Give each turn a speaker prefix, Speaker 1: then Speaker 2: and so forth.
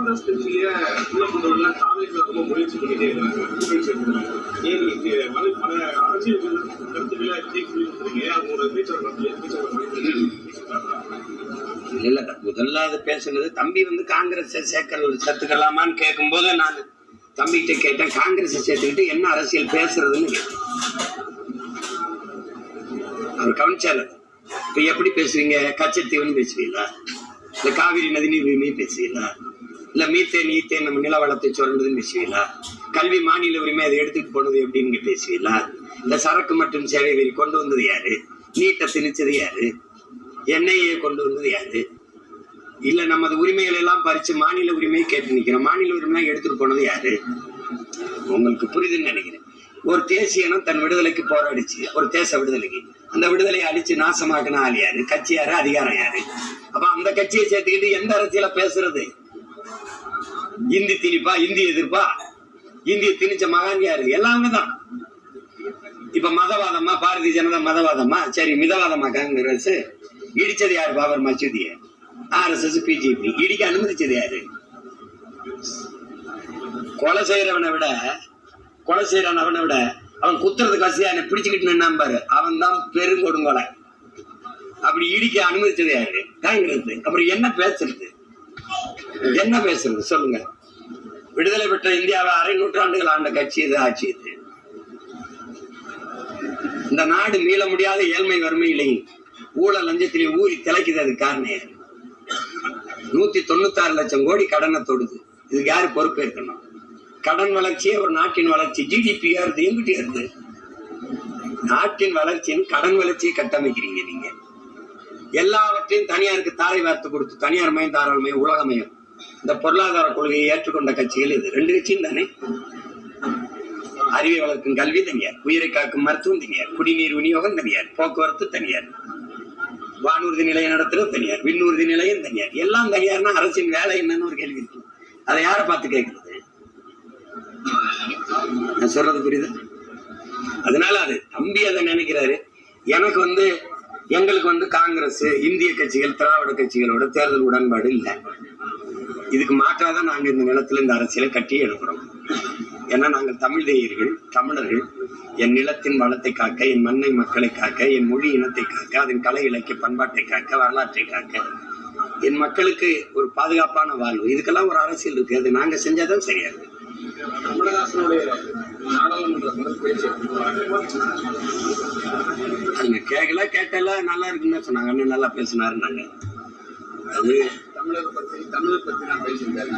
Speaker 1: காங்கிரஸ் கட்சியை உள்ள கொண்டு காங்கிரஸ் ரொம்ப முயற்சி பண்ணிட்டே இருக்காங்க. ஏன் பல அரசியல் கருத்துக்களை சொல்லிருக்கீங்க, அவங்களோட
Speaker 2: இல்ல முதல்ல அது பேசுனது தம்பி வந்து காங்கிரஸ் சேர்த்துக்கலாமான்னு கேட்கும் போது நான் தம்பிகிட்ட கேட்டேன், காங்கிரஸ் சேர்த்துக்கிட்டு என்ன அரசியல் பேசுறதுன்னு கேட்டேன். அவர் கவனிச்சாரு. இப்ப எப்படி பேசுவீங்க? கச்சத்தீவுன்னு பேசுவீங்களா? இல்ல காவிரி நதிநீர் உரிமையை பேசுவீங்களா? இல்ல மீத்தேன் ஈத்தேன் நம்ம நில வளத்தை சொல்றதுன்னு பேசுவீங்களா? கல்வி மாநில உரிமை அதை எடுத்துட்டு போனது எப்படின்னு பேசுவீங்களா? இல்ல சரக்கு மற்றும் சேவை வரி கொண்டு வந்தது யாரு? நீட்டை திணிச்சது யாரு? எண்ணெயை கொண்டு வந்தது யாரு? இல்ல நமது உரிமைகள் எல்லாம் பறிச்சு மாநில உரிமையை கேட்டு நிக்கிறோம். மாநில உரிமை எடுத்துட்டு போனது யாரு? உங்களுக்கு புரியுதுன்னு நினைக்கிறேன். ஒரு தேசிய இனம் தன் விடுதலைக்கு போராடிச்சு, ஒரு தேச விடுதலைக்கு. அந்த விடுதலையை அடிச்சு நாசமாக்கின ஆள் யாரு? கட்சி யாரு? அதிகாரம் யாரு? அப்ப அந்த கட்சியை சேர்த்துக்கிட்டு எந்த அரசியல பேசுறது? இந்தி திணிப்பா? இந்தி எதிர்ப்பா? இந்திய திணிச்ச மகான் யாரு? எல்லாமே தான். இப்ப மதவாதமா? பாரதிய ஜனதா மதவாதமா? சரி, மிதவாதமா காங்கிரஸ்? இடிச்சது யாரு? பாபர் மசூதிய RSS பிஜேபி இடிக்க அனுமதிச்சது யாரு? கொலை செய்யறவனை விட அவன் குத்துறதுக்கு வசதியா என்ன பிடிச்சுக்கிட்டு நின்னான் பாரு, அவன் தான் பெருங்கொடுங்கொலை. அப்படி இடிக்க அனுமதிச்சது யாரு? காங்கிரஸ். அப்புறம் என்ன பேசுறது சொல்லுங்க? விடுதலை பெற்ற இந்தியாவை 1/2 நூற்றாண்டுகள் ஆண்ட கட்சி இது, ஆட்சி இது. இந்த நாடு மீள முடியாத ஏழ்மை வறுமையிலேயே ஊழல் லஞ்சத்திலே ஊறி திளைக்குது. அது காரணம் யாரு? 196 லட்சம் கோடி கடனை தொடுது. இதுக்கு யாரு பொறுப்பேற்கணும்? கடன் வளர்ச்சியே ஒரு நாட்டின் வளர்ச்சி. GDP யாருது? எங்கிட்ட இருந்து நாட்டின் வளர்ச்சின்னு கடன் வளர்ச்சியை கட்டமைக்கிறீங்க நீங்க. எல்லாவற்றையும் தனியாருக்கு தாரை வார்த்து கொடுத்து தனியார் மயம் தாராளமயம் உலகமயம் இந்த பொருளாதார கொள்கையை ஏற்றுக்கொண்ட கட்சிகள் இது. 2 கட்சியும் தானே. அறிவை வளர்க்கும் கல்வி தனியார், உயிரை காக்கும் மருத்துவம் தனியார், குடிநீர் விநியோகம் தனியார், போக்குவரத்து தனியார், வானூர்தி நிலையம் நடத்துறது தனியார், விண்ணூர்தி நிலையம் தனியார். எல்லாம் தனியார்னா அரசின் வேலை என்னன்னு ஒரு கேள்வி இருக்கு. அதை யாரை பார்த்து கேட்கறது? நான் சொல்றது புரியுது? அதனால அது தம்பி அதை நினைக்கிறாரு. எங்களுக்கு காங்கிரஸ், இந்திய கட்சிகள், திராவிட கட்சிகளோட தேர்தல் உடன்பாடு இல்லை. இதுக்கு மாற்றாதான் நாங்க இந்த நிலத்துல இந்த அரசியலை கட்டி எழுப்புறோம். ஏன்னா நாங்கள் தமிழ் தேயர்கள், தமிழர்கள். என் நிலத்தின் வளத்தை காக்க, என் மண்ணை மக்களை காக்க, என் மொழி இனத்தை காக்க, அதன் கலை இலக்கிய பண்பாட்டை காக்க, வரலாற்றை காக்க, என் மக்களுக்கு ஒரு பாதுகாப்பான வாழ்வு. இதுக்கெல்லாம் ஒரு அரசியல் இருக்கு. அது நாங்க செஞ்சாதான் சரியா இருக்கு. கேட்டல நல்லா இருக்குன்னு சொன்னாங்க. அண்ணன் நல்லா பேசினாருன்னாங்க. அது தமிழர் பத்தி நான் பேசியிருக்கேன்.